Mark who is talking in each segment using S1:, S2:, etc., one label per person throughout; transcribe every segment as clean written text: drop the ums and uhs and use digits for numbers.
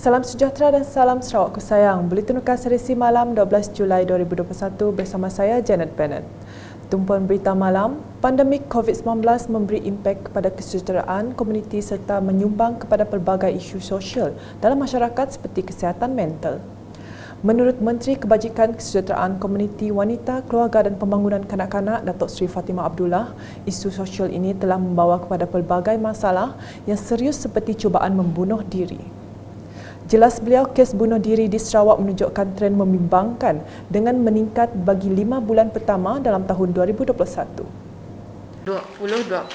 S1: Salam sejahtera dan salam Sarawakku sayang. Buletin Ukas edisi malam 12 Julai 2021 bersama saya Janet Bennett. Tumpuan berita malam, pandemik COVID-19 memberi impak kepada kesejahteraan komuniti serta menyumbang kepada pelbagai isu sosial dalam masyarakat seperti kesihatan mental. Menurut Menteri Kebajikan Kesejahteraan Komuniti Wanita, Keluarga dan Pembangunan Kanak-kanak Datuk Seri Fatimah Abdullah, isu sosial ini telah membawa kepada pelbagai masalah yang serius seperti cubaan membunuh diri. Jelas beliau, kes bunuh diri di Sarawak menunjukkan tren membimbangkan dengan meningkat bagi 5 bulan pertama dalam tahun 2021.
S2: 20, 46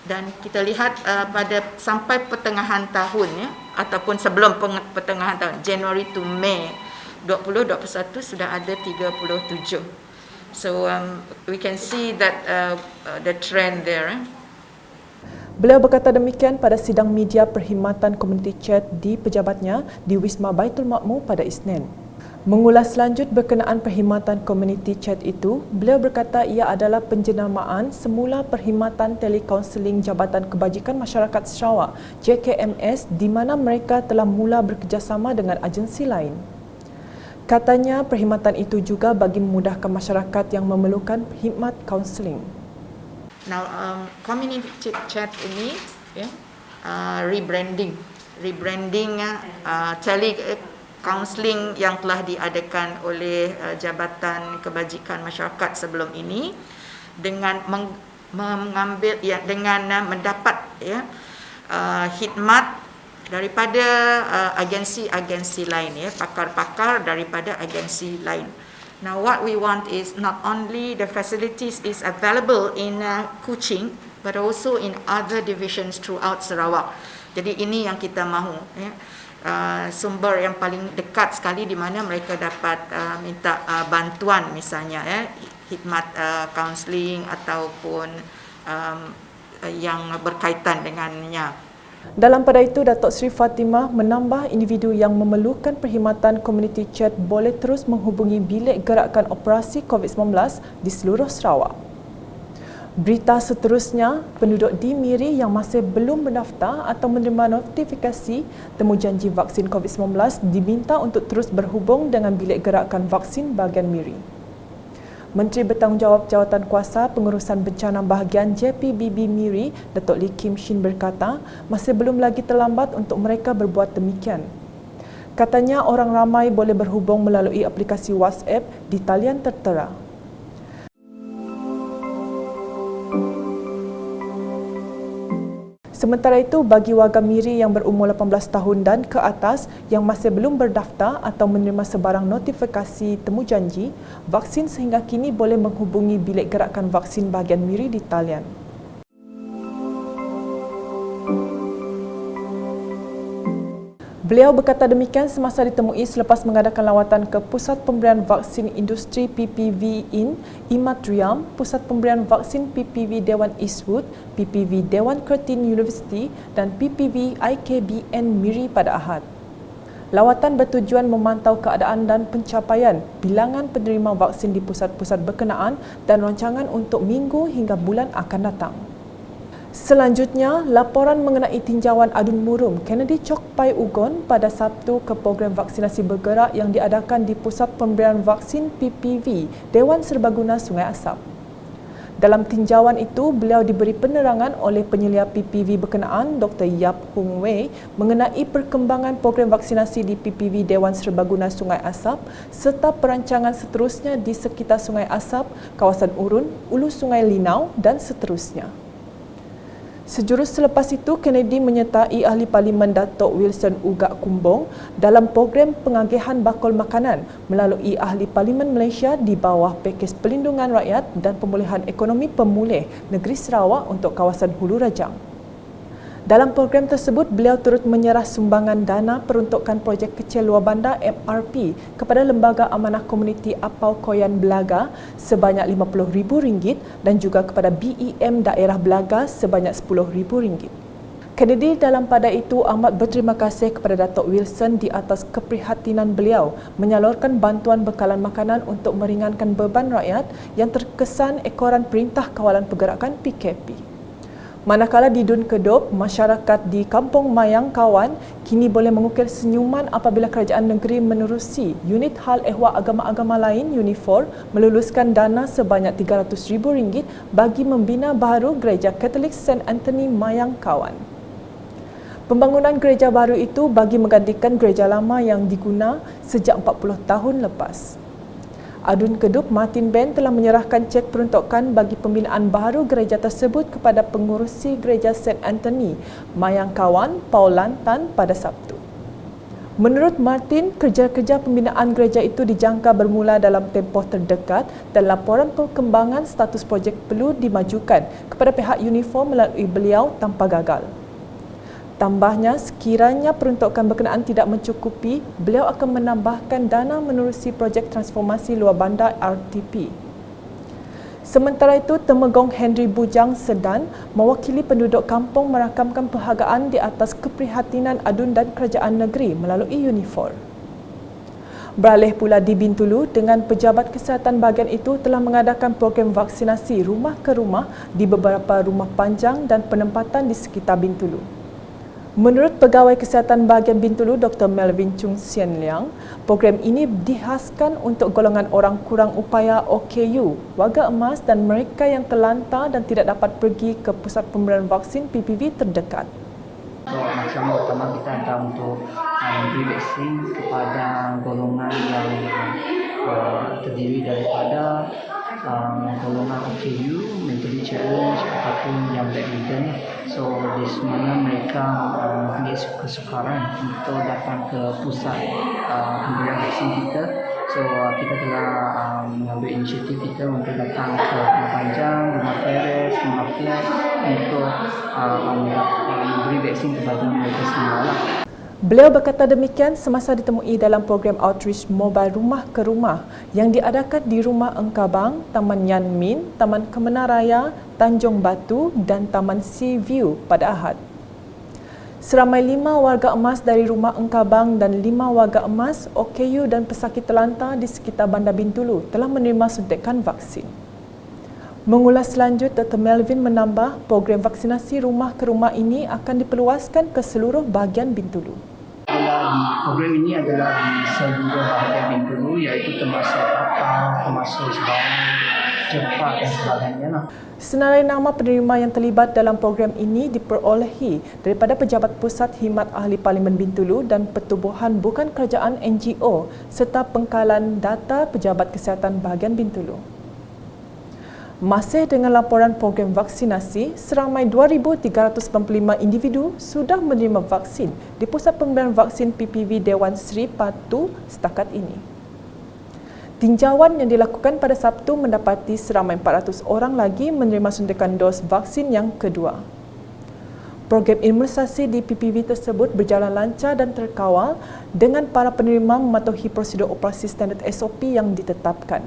S2: dan kita lihat pada sampai pertengahan tahun ya ataupun sebelum pertengahan tahun Januari to Mei 2021 sudah ada 37. So we can see that the trend there.
S1: Beliau berkata demikian pada sidang media perkhidmatan komuniti chat di pejabatnya di Wisma Baitul Makmur pada Isnin. Mengulas lanjut berkenaan perkhidmatan komuniti chat itu, beliau berkata ia adalah penjenamaan semula perkhidmatan telekonseling Jabatan Kebajikan Masyarakat Sarawak JKMS di mana mereka telah mula bekerjasama dengan agensi lain. Katanya perkhidmatan itu juga bagi memudahkan masyarakat yang memerlukan khidmat kaunseling.
S2: Now, community chat ini rebranding tele-counselling yang telah diadakan oleh Jabatan Kebajikan Masyarakat sebelum ini dengan mengambil dengan mendapat khidmat daripada agensi-agensi lain pakar-pakar daripada agensi lain. Now what we want is not only the facilities is available in Kuching but also in other divisions throughout Sarawak. Jadi ini yang kita mahu sumber yang paling dekat sekali di mana mereka dapat minta bantuan misalnya khidmat kaunseling ataupun yang berkaitan dengannya.
S1: Dalam pada itu, Datuk Seri Fatimah menambah individu yang memerlukan perkhidmatan komuniti chat boleh terus menghubungi bilik gerakan operasi COVID-19 di seluruh Sarawak. Berita seterusnya, penduduk di Miri yang masih belum mendaftar atau menerima notifikasi temujanji vaksin COVID-19 diminta untuk terus berhubung dengan bilik gerakan vaksin bahagian Miri. Menteri Bertanggungjawab Jawatan Kuasa Pengurusan Bencana Bahagian JPBB Miri, Datuk Lee Kim Shin berkata, masih belum lagi terlambat untuk mereka berbuat demikian. Katanya orang ramai boleh berhubung melalui aplikasi WhatsApp di talian tertera. Sementara itu, bagi warga Miri yang berumur 18 tahun dan ke atas yang masih belum berdaftar atau menerima sebarang notifikasi temujanji, vaksin sehingga kini boleh menghubungi bilik gerakan vaksin bahagian Miri di talian. Beliau berkata demikian semasa ditemui selepas mengadakan lawatan ke Pusat Pemberian Vaksin Industri PPV in Imatriam, Pusat Pemberian Vaksin PPV Dewan Eastwood, PPV Dewan Curtin University dan PPV IKBN Miri pada Ahad. Lawatan bertujuan memantau keadaan dan pencapaian bilangan penerima vaksin di pusat-pusat berkenaan dan rancangan untuk minggu hingga bulan akan datang. Selanjutnya, laporan mengenai tinjauan adun murum Kennedy Chok Pai Ugon pada Sabtu ke program vaksinasi bergerak yang diadakan di Pusat Pemberian Vaksin PPV Dewan Serbaguna Sungai Asap. Dalam tinjauan itu, beliau diberi penerangan oleh penyelia PPV berkenaan Dr. Yap Hung Wei mengenai perkembangan program vaksinasi di PPV Dewan Serbaguna Sungai Asap serta perancangan seterusnya di sekitar Sungai Asap, kawasan Urun, Ulu Sungai Linau dan seterusnya. Sejurus selepas itu, Kennedy menyertai Ahli Parlimen Datuk Wilson Ugak Kumbong dalam program pengagihan bakul makanan melalui Ahli Parlimen Malaysia di bawah pakej pelindungan rakyat dan pemulihan ekonomi pemulih negeri Sarawak untuk kawasan Hulu Rajang. Dalam program tersebut, beliau turut menyerah sumbangan dana peruntukan projek kecil luar bandar MRP kepada Lembaga Amanah Komuniti Apau Koyan Belaga sebanyak RM50,000 dan juga kepada BEM Daerah Belaga sebanyak RM10,000. Kennedy dalam pada itu amat berterima kasih kepada Datuk Wilson di atas keprihatinan beliau menyalurkan bantuan bekalan makanan untuk meringankan beban rakyat yang terkesan ekoran Perintah Kawalan Pergerakan PKP. Manakala di Dun Kedup, masyarakat di Kampung Mayang Kawan kini boleh mengukir senyuman apabila kerajaan negeri menerusi Unit Hal Ehwal Agama-Agama Lain UNIFOR meluluskan dana sebanyak RM300,000 bagi membina baharu Gereja Katolik St. Anthony Mayang Kawan. Pembangunan gereja baru itu bagi menggantikan gereja lama yang diguna sejak 40 tahun lepas. Adun Kedup Martin Ben telah menyerahkan cek peruntukan bagi pembinaan baharu gereja tersebut kepada pengurusi Gereja St. Anthony Mayang Kawan, Paul Lantan pada Sabtu. Menurut Martin, kerja-kerja pembinaan gereja itu dijangka bermula dalam tempoh terdekat dan laporan perkembangan status projek perlu dimajukan kepada pihak UNIFOR melalui beliau tanpa gagal. Tambahnya, sekiranya peruntukan berkenaan tidak mencukupi, beliau akan menambahkan dana menerusi projek transformasi luar bandar RTP. Sementara itu, Temegong Henry Bujang Sedan mewakili penduduk kampung merakamkan perhargaan di atas keprihatinan Adun dan kerajaan negeri melalui UNIFOR. Beralih pula di Bintulu, dengan pejabat kesihatan bahagian itu telah mengadakan program vaksinasi rumah ke rumah di beberapa rumah panjang dan penempatan di sekitar Bintulu. Menurut Pegawai Kesihatan Bahagian Bintulu Dr. Melvin Chung Sian Liang, program ini dihaskan untuk golongan orang kurang upaya OKU, warga emas dan mereka yang terlantar dan tidak dapat pergi ke pusat pemberian vaksin PPV terdekat.
S3: So, macam pertama kita ada untuk memberi vaksin kepada golongan yang terdiri daripada golongan OKU, mentally challenge ataupun yang bedridden. So di mana mereka mempunyai kesukaran untuk datang ke pusat pemberian vaksin kita. So kita telah mengambil inisiatif kita untuk datang ke rumah panjang, rumah teres, rumah flat untuk memberi vaksin kepada mereka semua.
S1: Beliau berkata demikian semasa ditemui dalam program outreach mobile rumah ke rumah yang diadakan di Rumah Engkabang, Taman Yan Min, Taman Kemenang Raya, Tanjung Batu dan Taman Sea View pada Ahad. Seramai 5 warga emas dari Rumah Engkabang dan 5 warga emas, OKU dan pesakit terlantar di sekitar Bandar Bintulu telah menerima suntikan vaksin. Mengulas selanjut, Dr. Melvin menambah program vaksinasi rumah ke rumah ini akan diperluaskan ke seluruh bahagian Bintulu.
S3: Program ini adalah di seluruh bahagian Bintulu, iaitu termasuk Apang, termasuk Sebang, Jepat dan sebagainya.
S1: Senarai nama penerima yang terlibat dalam program ini diperolehi daripada Pejabat Pusat Khidmat Ahli Parlimen Bintulu dan pertubuhan bukan kerajaan NGO serta pengkalan data Pejabat Kesihatan bahagian Bintulu. Masih dengan laporan program vaksinasi, seramai 2,395 individu sudah menerima vaksin di Pusat Pemberian Vaksin PPV Dewan Seri Patu setakat ini. Tinjauan yang dilakukan pada Sabtu mendapati seramai 400 orang lagi menerima suntikan dos vaksin yang kedua. Program imunisasi di PPV tersebut berjalan lancar dan terkawal dengan para penerima mematuhi prosedur operasi standard SOP yang ditetapkan.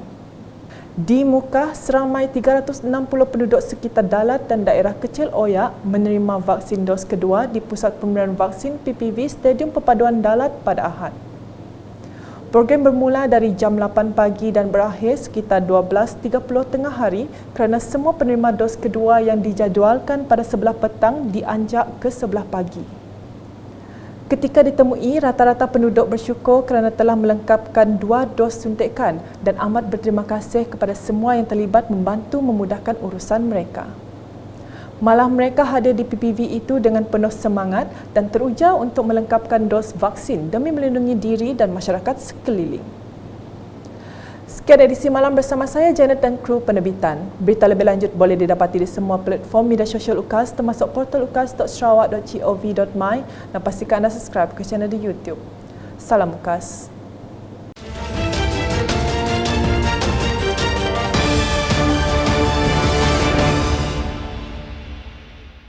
S1: Di Mukah, seramai 360 penduduk sekitar Dalat dan daerah kecil Oyak menerima vaksin dos kedua di Pusat Pemberian Vaksin PPV Stadium Perpaduan Dalat pada Ahad. Program bermula dari jam 8 pagi dan berakhir sekitar 12.30 tengah hari kerana semua penerima dos kedua yang dijadualkan pada sebelah petang dianjak ke sebelah pagi. Ketika ditemui, rata-rata penduduk bersyukur kerana telah melengkapkan 2 dos suntikan dan amat berterima kasih kepada semua yang terlibat membantu memudahkan urusan mereka. Malah mereka hadir di PPV itu dengan penuh semangat dan teruja untuk melengkapkan dos vaksin demi melindungi diri dan masyarakat sekeliling. Sekian edisi malam bersama saya, Janet dan kru penerbitan. Berita lebih lanjut boleh didapati di semua platform media sosial UKAS termasuk portal ukas.sarawak.gov.my dan pastikan anda subscribe ke channel di YouTube. Salam UKAS.